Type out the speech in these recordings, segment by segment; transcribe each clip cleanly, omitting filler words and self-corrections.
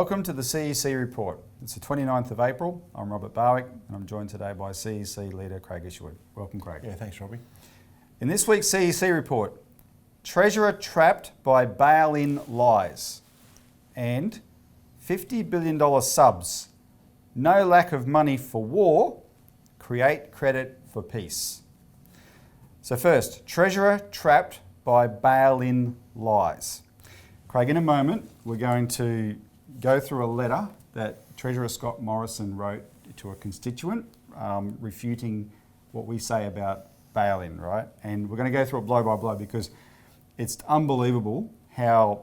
Welcome to the CEC Report. It's the 29th of April. I'm Robert Barwick and I'm joined today by CEC leader Craig Isherwood. Welcome, Craig. Yeah, thanks, Robbie. In this week's CEC Report, Treasurer trapped by bail-in lies and $50 billion subs. No lack of money for war, create credit for peace. So first, Treasurer trapped by bail-in lies. Craig, in a moment, we're going to go through a letter that Treasurer Scott Morrison wrote to a constituent refuting what we say about bail-in, right? And we're going to go through it blow by blow because it's unbelievable how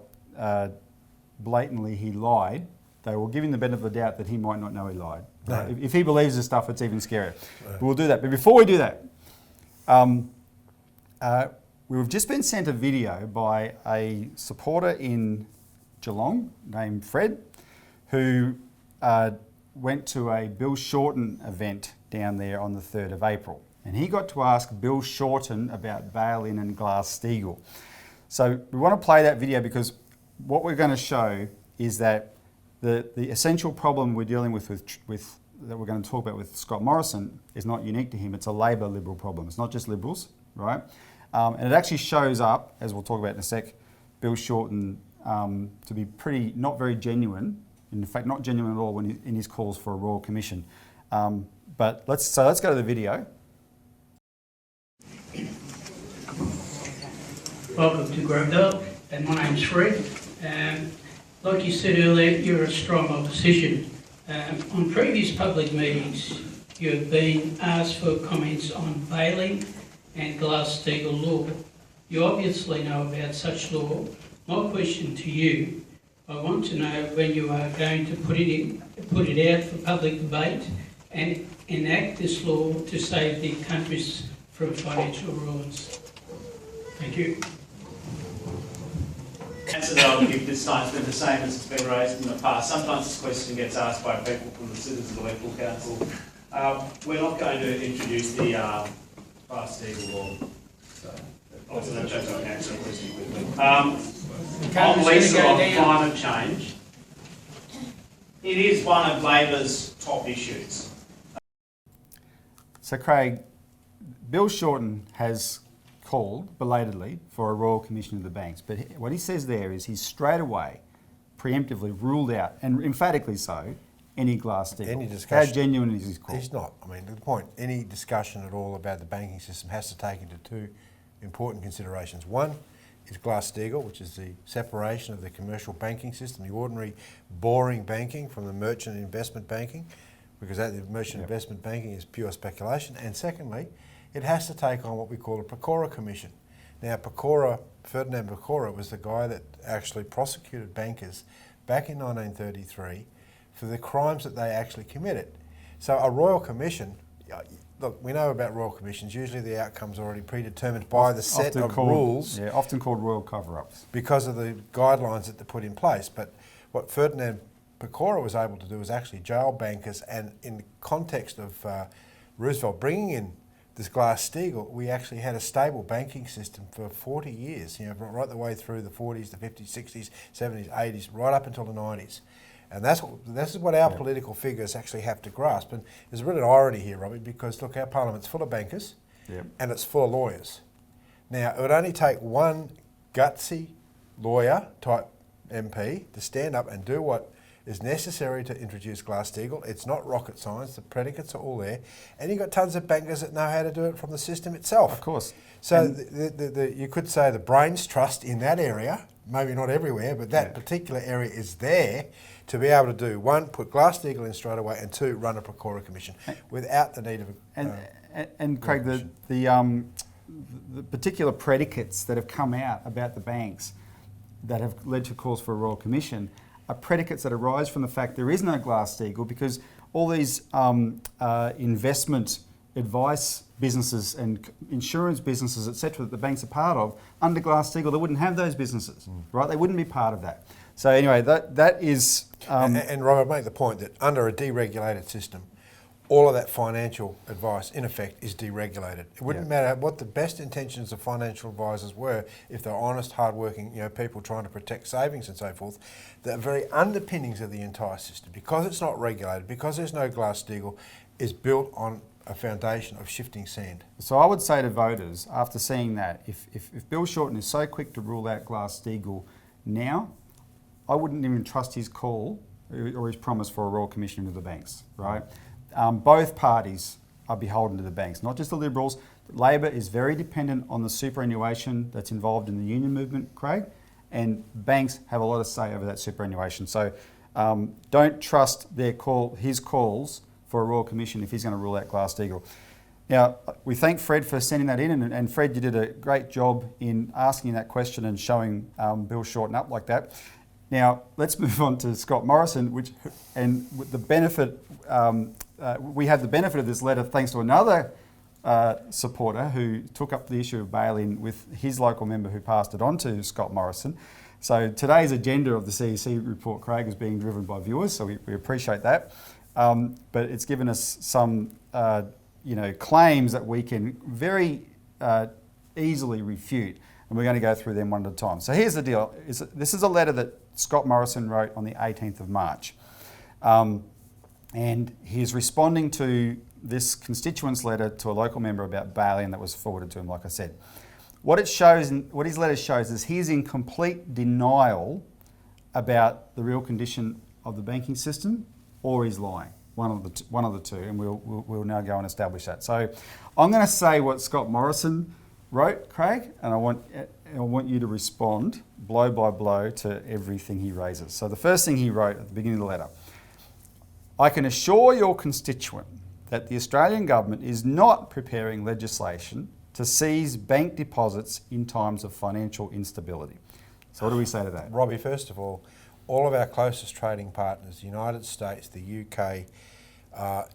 blatantly he lied. They will give him the benefit of the doubt that he might not know he lied. No. If he believes this stuff, it's even scarier. No. But we'll do that. But before we do that, we've just been sent a video by a supporter in Geelong named Fred, who went to a Bill Shorten event down there on the 3rd of April. And he got to ask Bill Shorten about bail-in and Glass-Steagall. So we want to play that video because what we're going to show is that the essential problem we're dealing with that we're going to talk about with Scott Morrison is not unique to him. It's a Labor Liberal problem. It's not just Liberals, right? And it actually shows up, as we'll talk about in a sec, Bill Shorten to be not very genuine, in fact not genuine at all in his calls for a Royal Commission. But let's go to the video. Welcome to Grovedale, and my name's Fred. Like you said earlier, you're a strong opposition. On previous public meetings, you have been asked for comments on bail-in and Glass-Steagall law. You obviously know about such law. My question to you, I want to know when you are going to put it out for public debate and enact this law to save the countries from financial ruins. Thank you. The answer that I'll give this time has been the same as it's been raised in the past. Sometimes this question gets asked by people from the Citizens Electoral Council. We're not going to introduce the Glass-Steagall law. So, that's not an answer question quickly. On Lisa on climate change, it is one of Labor's top issues. So Craig, Bill Shorten has called belatedly for a Royal Commission of the banks, but what he says there is he's straight away, preemptively ruled out, and emphatically so, any Glass-Steagall. Any discussion. How genuine is his call? He's not. I mean, to the point, any discussion at all about the banking system has to take into two important considerations. One is Glass-Steagall, which is the separation of the commercial banking system, the ordinary boring banking from the merchant investment banking, because the merchant investment banking is pure speculation. And secondly, it has to take on what we call a Pecora Commission. Now, Ferdinand Pecora was the guy that actually prosecuted bankers back in 1933 for the crimes that they actually committed. So a Royal Commission, look, we know about Royal Commissions, usually the outcome's already predetermined by the set of rules. Yeah, often called Royal Cover-Ups. Because of the guidelines that they put in place. But what Ferdinand Pecora was able to do was actually jail bankers, and in the context of Roosevelt bringing in this Glass-Steagall, we actually had a stable banking system for 40 years, right the way through the 40s, the 50s, 60s, 70s, 80s, right up until the 90s. And this is what our political figures actually have to grasp. And there's a real irony here, Robbie, because look, our parliament's full of bankers and it's full of lawyers. Now, it would only take one gutsy lawyer type MP to stand up and do what is necessary to introduce Glass-Steagall. It's not rocket science, the predicates are all there. And you've got tons of bankers that know how to do it from the system itself. Of course. So you could say the brains trust in that area, maybe not everywhere, but that particular area is there to be able to do, one, put Glass-Steagall in straight away, and two, run a Pecora Commission without the need of a... And Craig, the particular predicates that have come out about the banks that have led to calls for a Royal Commission are predicates that arise from the fact there is no Glass-Steagall, because all these investment advice businesses and insurance businesses, etc., that the banks are part of, under Glass-Steagall, they wouldn't have those businesses, right? They wouldn't be part of that. So anyway, that is... And Robert, make the point that under a deregulated system, all of that financial advice, in effect, is deregulated. It wouldn't matter what the best intentions of financial advisors were, if they're honest, hard-working, people trying to protect savings and so forth. The very underpinnings of the entire system, because it's not regulated, because there's no Glass-Steagall, is built on a foundation of shifting sand. So I would say to voters, after seeing that, if Bill Shorten is so quick to rule out Glass-Steagall now, I wouldn't even trust his call or his promise for a Royal Commission into the banks, right? Both parties are beholden to the banks, not just the Liberals. Labor is very dependent on the superannuation that's involved in the union movement, Craig, and banks have a lot of say over that superannuation. So don't trust his calls for a Royal Commission if he's going to rule out Glass-Steagall. Now, we thank Fred for sending that in, and Fred, you did a great job in asking that question and showing Bill Shorten up like that. Now, let's move on to Scott Morrison, with the benefit, we have the benefit of this letter thanks to another supporter who took up the issue of bail-in with his local member who passed it on to Scott Morrison. So today's agenda of the CEC report, Craig, is being driven by viewers, so we appreciate that. But it's given us some claims that we can very easily refute, and we're going to go through them one at a time. So here's the deal. This is a letter that Scott Morrison wrote on the 18th of March. And he's responding to this constituent's letter to a local member about bail-in that was forwarded to him, like I said. What his letter shows is he's in complete denial about the real condition of the banking system, or he's lying. One of the two, and we'll now go and establish that. So I'm going to say what Scott Morrison wrote, Craig, and I want you to respond blow by blow to everything he raises. So the first thing he wrote at the beginning of the letter: I can assure your constituent that the Australian government is not preparing legislation to seize bank deposits in times of financial instability. So what do we say to that? Robbie, first of all of our closest trading partners, the United States, the UK,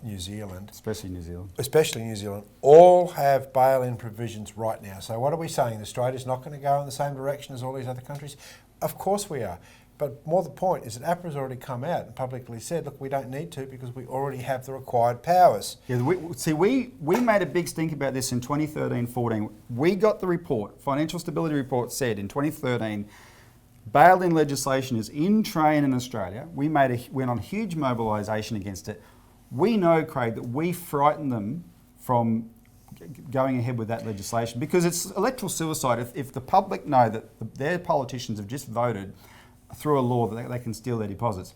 New Zealand. Especially New Zealand, all have bail-in provisions right now. So what are we saying? Australia's not going to go in the same direction as all these other countries? Of course we are. But more the point is that APRA's already come out and publicly said, look, we don't need to because we already have the required powers. Yeah, we made a big stink about this in 2013-14. We got the report, Financial Stability Report said in 2013, bail-in legislation is in train in Australia. We went on huge mobilisation against it. We know, Craig, that we frightened them from going ahead with that legislation because it's electoral suicide if the public know that their politicians have just voted through a law that they can steal their deposits.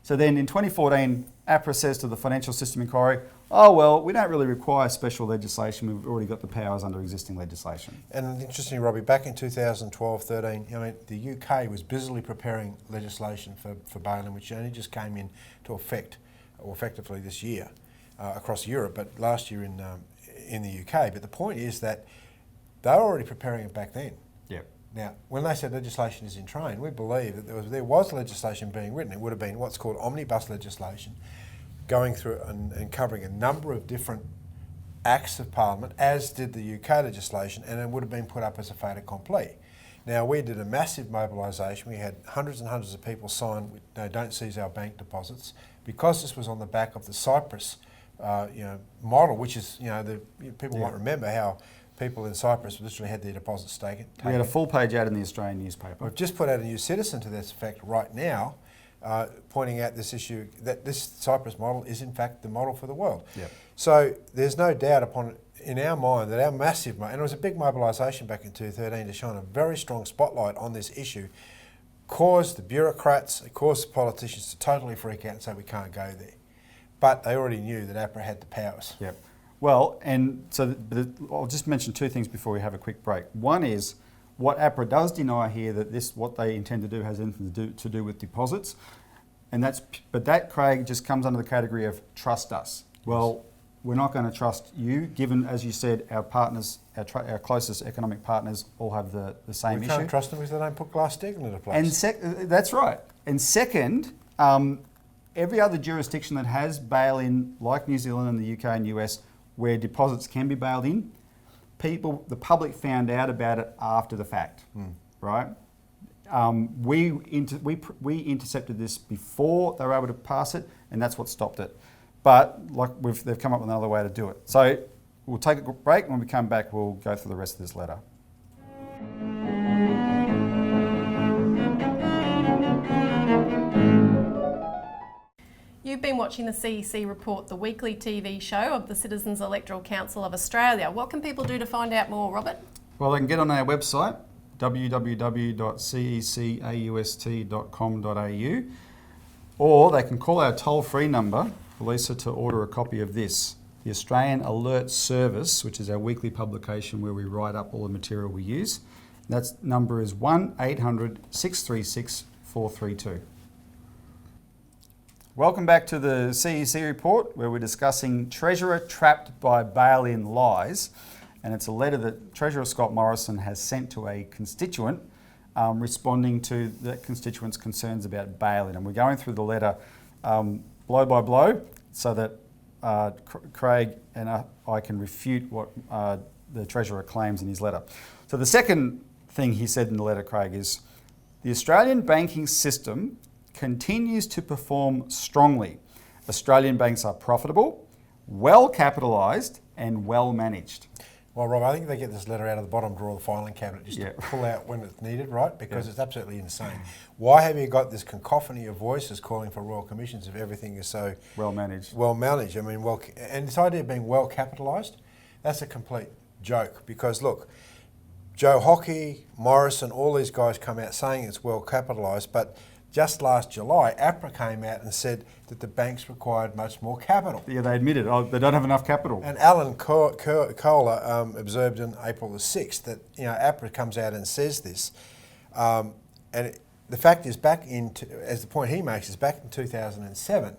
So then in 2014, APRA says to the Financial System Inquiry, oh, well, we don't really require special legislation. We've already got the powers under existing legislation. And interestingly, Robbie, back in 2012-13, the UK was busily preparing legislation for bail-in, which only just came into effect, or effectively this year, across Europe, but last year in the UK. But the point is that they were already preparing it back then. Yeah. Now, when they said legislation is in train, we believe that there was legislation being written. It would have been what's called omnibus legislation, going through and covering a number of different acts of Parliament, as did the UK legislation, and it would have been put up as a fait accompli. Now, we did a massive mobilisation. We had hundreds and hundreds of people sign, don't seize our bank deposits, because this was on the back of the Cyprus model, which is, people might remember how people in Cyprus literally had their deposits taken. We had a full page ad in the Australian newspaper. We've just put out a New Citizen to this effect right now, pointing out this issue, that this Cyprus model is in fact the model for the world. Yep. So there's no doubt upon it in our mind that our massive, and it was a big mobilisation back in 2013 to shine a very strong spotlight on this issue, caused the bureaucrats, it caused the politicians to totally freak out and say we can't go there. But they already knew that APRA had the powers. Yep. Well, and so I'll just mention two things before we have a quick break. One is what APRA does deny here, that what they intend to do has anything to do with deposits, and but that, Craig, just comes under the category of trust us. Well, we're not going to trust you, given, as you said, our partners, our closest economic partners, all have the same issue. We can't trust them because they don't put Glass-Steagall into place. And that's right. And second, every other jurisdiction that has bail-in, like New Zealand and the UK and US, where deposits can be bailed in, the public found out about it after the fact, right? We intercepted this before they were able to pass it, and that's what stopped it. but they've come up with another way to do it. So we'll take a break. When we come back, we'll go through the rest of this letter. You've been watching the CEC Report, the weekly TV show of the Citizens Electoral Council of Australia. What can people do to find out more, Robert? Well, they can get on our website, www.cecaust.com.au, or they can call our toll-free number for Lisa to order a copy of this, the Australian Alert Service, which is our weekly publication where we write up all the material we use. That number is 1800 636 432. Welcome back to the CEC Report, where we're discussing Treasurer trapped by bail-in lies. And it's a letter that Treasurer Scott Morrison has sent to a constituent responding to the constituent's concerns about bail-in. And we're going through the letter blow by blow so that Craig and I can refute what the Treasurer claims in his letter. So the second thing he said in the letter, Craig, is the Australian banking system continues to perform strongly. Australian banks are profitable, well capitalised and well managed. Well, Rob, I think they get this letter out of the bottom drawer of the filing cabinet just to pull out when it's needed, right? Because it's absolutely insane. Why have you got this cacophony of voices calling for royal commissions if everything is so well managed? Well managed. I mean, and this idea of being well capitalised, that's a complete joke. Because look, Joe Hockey, Morrison, all these guys come out saying it's well capitalised, but just last July, APRA came out and said that the banks required much more capital. Yeah, they admitted they don't have enough capital. And Alan Kohler observed on April the 6th that APRA comes out and says this. The fact is, as the point he makes, is back in 2007,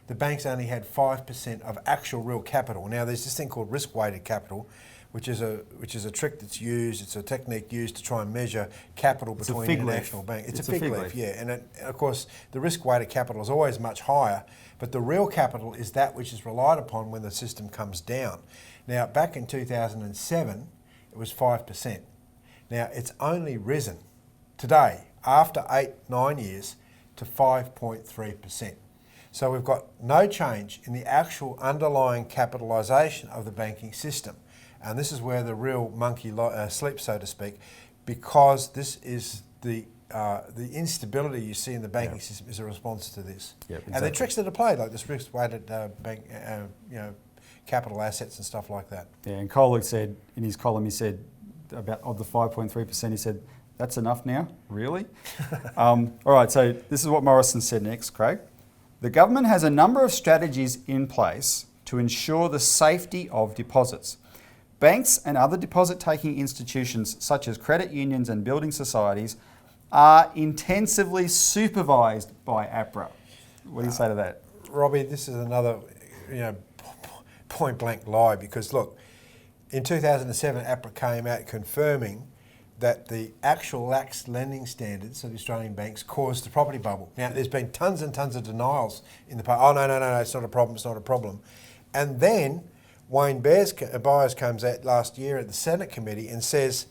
the banks only had 5% of actual real capital. Now, there's this thing called risk-weighted capital, which is a trick that's used. It's a technique used to try and measure capital between international banks. It's a fig leaf, yeah. And of course, the risk-weighted capital is always much higher, but the real capital is that which is relied upon when the system comes down. Now, back in 2007, it was 5%. Now, it's only risen today, after 8-9 years, to 5.3%. So we've got no change in the actual underlying capitalisation of the banking system. And this is where the real monkey sleeps, so to speak, because this is the instability you see in the banking system is a response to this. Yep, exactly. And the tricks that are played, like this risk-weighted bank, capital assets and stuff like that. Yeah, and Kohler said in his column, he said about of the 5.3%, he said that's enough now, really. All right, so this is what Morrison said next, Craig. The government has a number of strategies in place to ensure the safety of deposits. Banks and other deposit-taking institutions, such as credit unions and building societies, are intensively supervised by APRA. What do you say to that? Robbie, this is another point-blank lie, because look, in 2007, APRA came out confirming that the actual lax lending standards of the Australian banks caused the property bubble. Now, there's been tons and tons of denials in the past. Oh, no, it's not a problem. And then Wayne Byers comes out last year at the Senate committee and says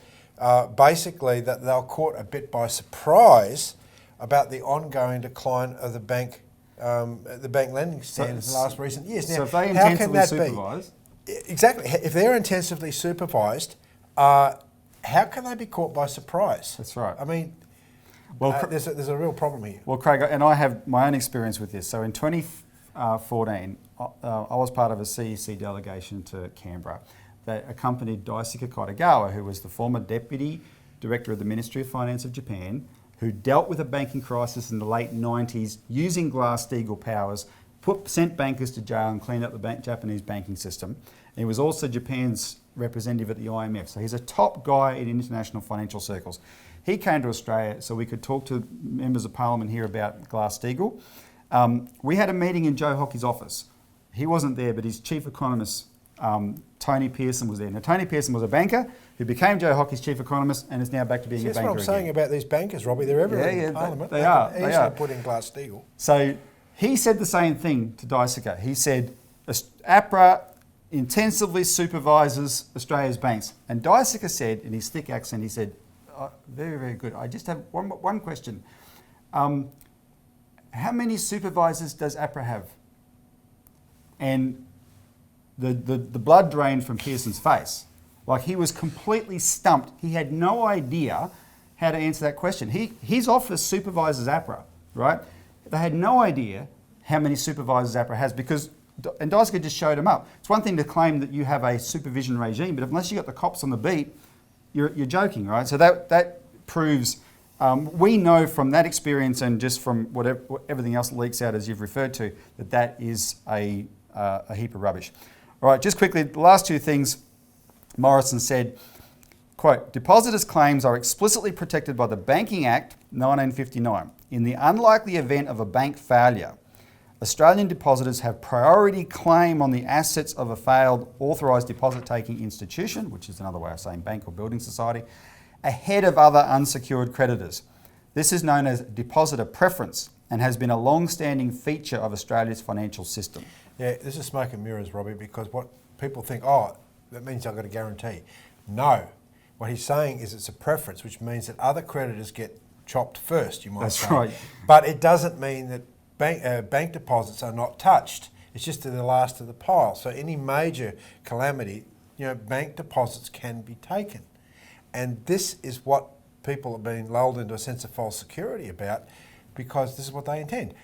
basically that they were caught a bit by surprise about the ongoing decline of the bank lending standards in the last recent years. Now, so if they intensively supervise? Exactly. If they're intensively supervised, how can they be caught by surprise? That's right. I mean, well, there's a real problem here. Well, Craig, and I have my own experience with this. So in 2014, I was part of a CEC delegation to Canberra that accompanied Daisuke Kitagawa, who was the former Deputy Director of the Ministry of Finance of Japan, who dealt with a banking crisis in the late 90s using Glass-Steagall powers, sent bankers to jail and cleaned up the Japanese banking system. And he was also Japan's representative at the IMF. So he's a top guy in international financial circles. He came to Australia so we could talk to members of Parliament here about Glass-Steagall. We had a meeting in Joe Hockey's office. He wasn't there, but his chief economist, Tony Pearson, was there. Now, Tony Pearson was a banker who became Joe Hockey's chief economist and is now back to being a banker again. That's what I'm saying about these bankers, Robbie. They're everywhere in Parliament. They are. They easily put in Glass-Steagall. So he said the same thing to Daisuke. He said, APRA intensively supervises Australia's banks. And Daisuke said, in his thick accent, he said, very, very good. I just have one question. How many supervisors does APRA have? And the blood drained from Pearson's face. Like, he was completely stumped. He had no idea how to answer that question. His office supervises APRA, right? They had no idea how many supervisors APRA has because, and Dyska just showed him up. It's one thing to claim that you have a supervision regime, but unless you got the cops on the beat, you're joking, right? So that proves, we know from that experience and just from everything else that leaks out as you've referred to, that is a heap of rubbish. All right, just quickly, the last two things. Morrison said, quote, depositors' claims are explicitly protected by the Banking Act 1959. In the unlikely event of a bank failure, Australian depositors have priority claim on the assets of a failed authorised deposit-taking institution, which is another way of saying bank or building society, ahead of other unsecured creditors. This is known as depositor preference and has been a long-standing feature of Australia's financial system. Yeah, this is smoke and mirrors, Robbie, because what people think, oh, that means I've got a guarantee. No. What he's saying is it's a preference, which means that other creditors get chopped first, you might say. That's right. But it doesn't mean that bank deposits are not touched. It's just to the last of the pile. So any major calamity, bank deposits can be taken. And this is what people have been lulled into a sense of false security about, because this is what they intend.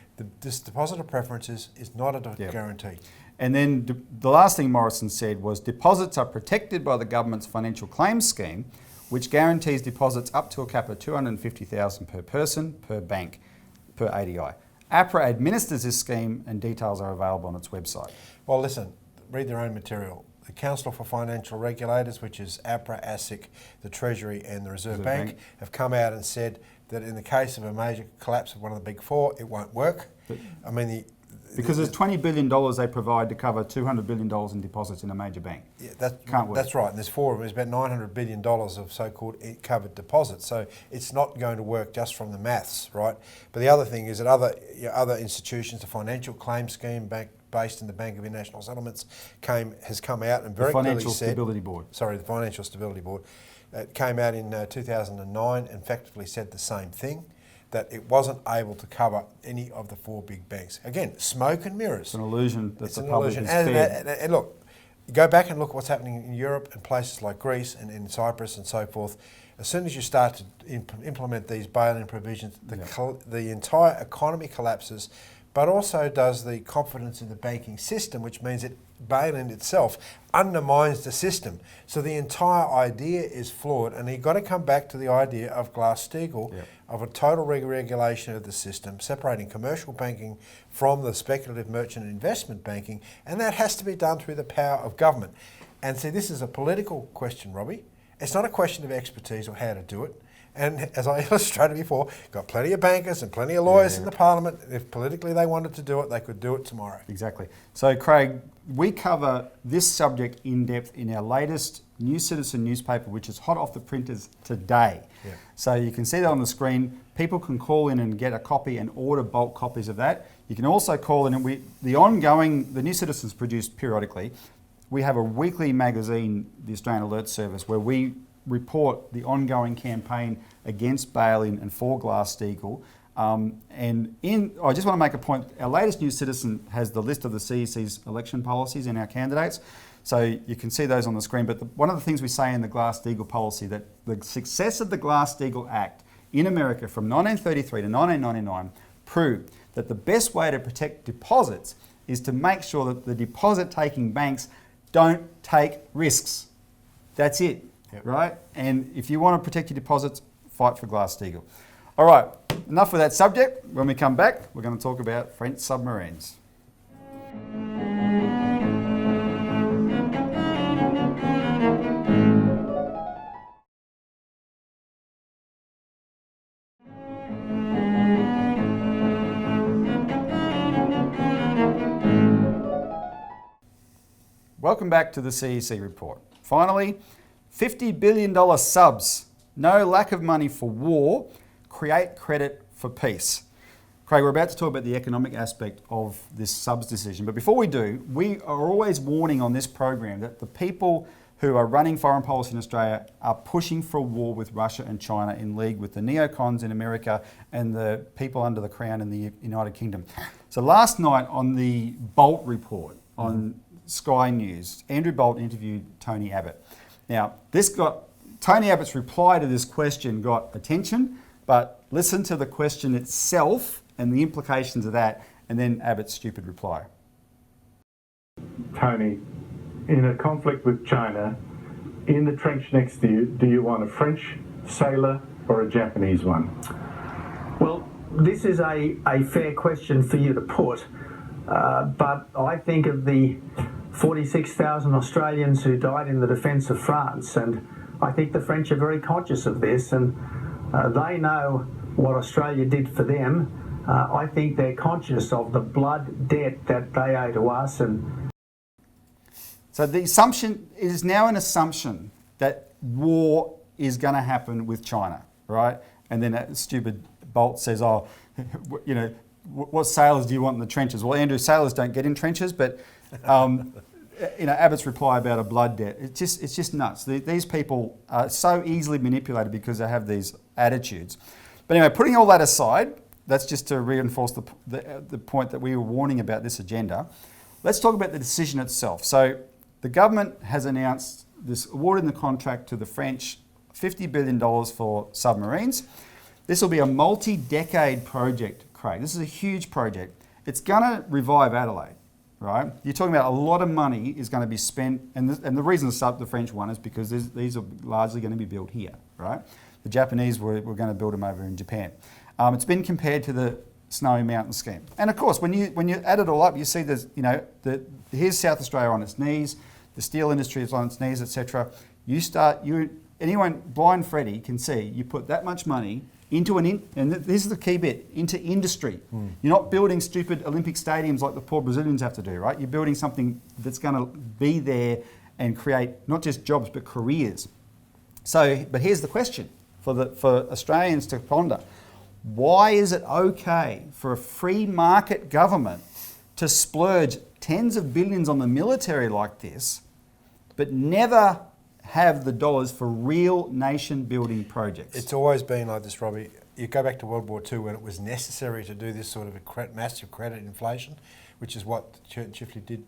This depositor preference is not a guarantee. And then the last thing Morrison said was deposits are protected by the government's financial claims scheme, which guarantees deposits up to a cap of $250,000 per person per bank per ADI. APRA administers this scheme and details are available on its website. Well, listen, read their own material. The Council for Financial Regulators, which is APRA, ASIC, the Treasury and the Reserve Bank, have come out and said that in the case of a major collapse of one of the big four, it won't work. Because there's $20 billion they provide to cover $200 billion in deposits in a major bank. Yeah, Can't work. That's right. And there's four of them. There's about $900 billion of so-called covered deposits. So it's not going to work just from the maths, right? But the other thing is that other institutions, the Financial Claims Scheme based in the Bank of International Settlements, has come out and very clearly said... The Financial Stability Board. Sorry, the Financial Stability Board. Came out in 2009 and effectively said the same thing, that it wasn't able to cover any of the four big banks. Again, smoke and mirrors. It's an illusion that it's the an public illusion. is fed. And look, go back and look what's happening in Europe and places like Greece and in Cyprus and so forth. As soon as you start to implement these bail-in provisions, the entire economy collapses, but also does the confidence in the banking system, which means that bail-in itself undermines the system. So the entire idea is flawed, and you've got to come back to the idea of Glass-Steagall, of a total regulation of the system, separating commercial banking from the speculative merchant and investment banking, and that has to be done through the power of government. And see, this is a political question, Robbie. It's not a question of expertise or how to do it. And as I illustrated before, got plenty of bankers and plenty of lawyers in the parliament. If politically they wanted to do it, they could do it tomorrow. Exactly. So, Craig, we cover this subject in depth in our latest New Citizen newspaper, which is hot off the printers today. Yeah. So you can see that on the screen. People can call in and get a copy and order bulk copies of that. You can also call in, and the New Citizen's produced periodically. We have a weekly magazine, the Australian Alert Service, where we report the ongoing campaign against bail-in and for Glass-Steagall. I just want to make a point. Our latest New Citizen has the list of the CEC's election policies and our candidates. So you can see those on the screen. But one of the things we say in the Glass-Steagall policy, that the success of the Glass-Steagall Act in America from 1933 to 1999 proved that the best way to protect deposits is to make sure that the deposit-taking banks don't take risks. That's it. Yep. Right? And if you want to protect your deposits, fight for Glass-Steagall. All right, enough with that subject. When we come back, we're going to talk about French submarines. Welcome back to the CEC Report. Finally, $50 billion subs, no lack of money for war, create credit for peace. Craig, we're about to talk about the economic aspect of this subs decision, but before we do, we are always warning on this program that the people who are running foreign policy in Australia are pushing for a war with Russia and China in league with the neocons in America and the people under the crown in the United Kingdom. So last night on the Bolt report, on Sky News. Andrew Bolt interviewed Tony Abbott. Now, Tony Abbott's reply to this question got attention, but listen to the question itself and the implications of that, and then Abbott's stupid reply. Tony, in a conflict with China, in the trench next to you, do you want a French sailor or a Japanese one? Well, this is a fair question for you to put, but I think of the 46,000 Australians who died in the defence of France, and I think the French are very conscious of this, and they know what Australia did for them. I think they're conscious of the blood debt that they owe to us. And so the assumption is now an assumption that war is going to happen with China, right? And then that stupid Bolt says, "Oh, you know, what sailors do you want in the trenches?" Well, Andrew, sailors don't get in trenches, but you know, Abbott's reply about a blood debt, it's just nuts. These people are so easily manipulated because they have these attitudes. But anyway, putting all that aside, that's just to reinforce the point that we were warning about this agenda. Let's talk about the decision itself. So the government has announced this awarding the contract to the French, $50 billion for submarines. This will be a multi-decade project, Craig. This is a huge project. It's going to revive Adelaide, right? You're talking about a lot of money is going to be spent, and the reason the French won is because these are largely going to be built here, right? The Japanese were going to build them over in Japan. It's been compared to the Snowy Mountain scheme, and of course, when you add it all up, you see there's here's South Australia on its knees, the steel industry is on its knees, etc. Anyone blind Freddie can see you put that much money into and this is the key bit, into industry. You're not building stupid Olympic stadiums like the poor Brazilians have to do, right? You're building something that's going to be there and create not just jobs but careers. So, but here's the question for Australians to ponder. Why is it okay for a free market government to splurge tens of billions on the military like this, but never have the dollars for real nation-building projects? It's always been like this, Robbie. You go back to World War II when it was necessary to do this sort of a massive credit inflation, which is what Chifley did,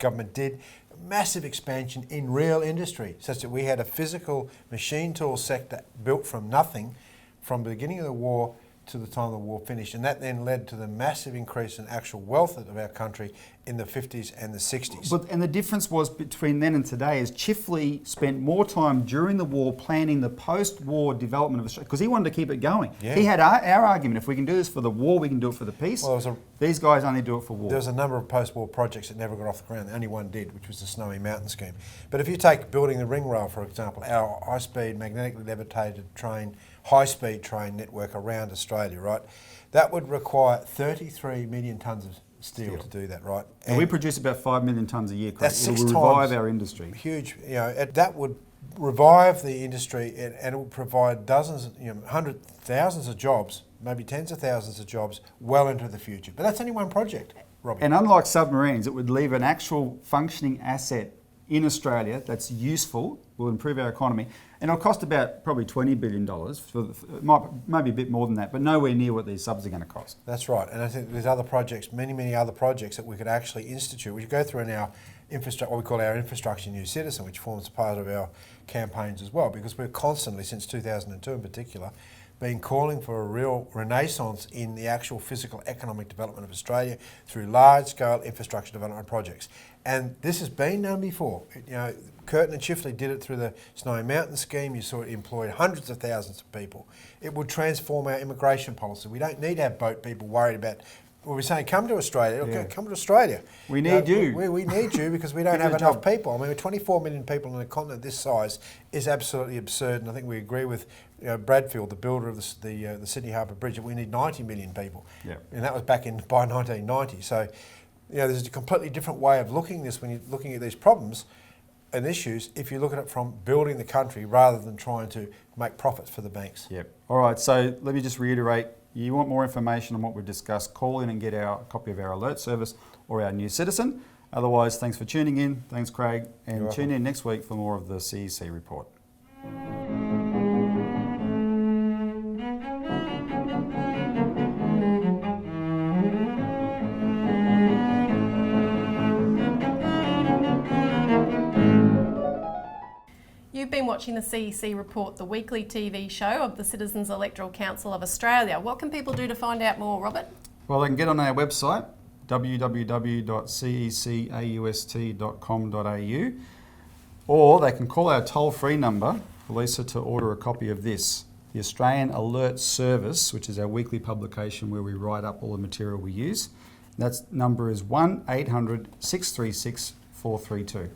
government did. Massive expansion in real industry, such that we had a physical machine tool sector built from nothing from the beginning of the war to the time the war finished, and that then led to the massive increase in actual wealth of our country in the 50s and the 60s. And the difference was between then and today is Chifley spent more time during the war planning the post-war development of Australia, because he wanted to keep it going. Yeah. He had our argument, if we can do this for the war, we can do it for the peace. Well, these guys only do it for war. There was a number of post-war projects that never got off the ground. The only one did, which was the Snowy Mountain scheme. But if you take building the ring rail, for example, our high-speed, magnetically levitated train, high-speed train network around Australia, right? That would require 33 million tonnes of steel to do that, right? And we produce about 5 million tonnes a year, Craig. That's 6 times. It will revive our industry. Huge. You know, that would revive the industry, and it would provide dozens, thousands of jobs, maybe tens of thousands of jobs, well into the future. But that's only one project, Robbie. And unlike submarines, it would leave an actual functioning asset in Australia that's useful, will improve our economy, and it'll cost about probably $20 billion, maybe a bit more than that, but nowhere near what these subs are going to cost. That's right, and I think there's other projects, many other projects that we could actually institute. We go through in our what we call our Infrastructure New Citizen, which forms part of our campaigns as well, because we're constantly, since 2002 in particular, been calling for a real renaissance in the actual physical economic development of Australia through large-scale infrastructure development projects. And this has been done before. Curtin and Chifley did it through the Snowy Mountain scheme. You saw it employed hundreds of thousands of people. It would transform our immigration policy. We don't need to have boat people worried about, well, we're saying come to Australia. Okay, come to Australia. We need you. We need you because we don't have enough people. I mean, 24 million people on a continent this size is absolutely absurd, and I think we agree with Bradfield, the builder of the Sydney Harbour Bridge, that we need 90 million people. Yeah. And that was by 1990. So, there's a completely different way of looking at this when you're looking at these problems and issues if you look at it from building the country rather than trying to make profits for the banks. Yep. All right, so let me just reiterate. You want more information on what we've discussed, call in and get a copy of our alert service or our New Citizen. Otherwise, thanks for tuning in. Thanks, Craig. And tune in next week for more of the CEC Report. You've been watching the CEC Report, the weekly TV show of the Citizens Electoral Council of Australia. What can people do to find out more, Robert? Well, they can get on our website, www.cecaust.com.au, or they can call our toll-free number, Lisa, to order a copy of this, the Australian Alert Service, which is our weekly publication where we write up all the material we use. That number is 1-800-636-432.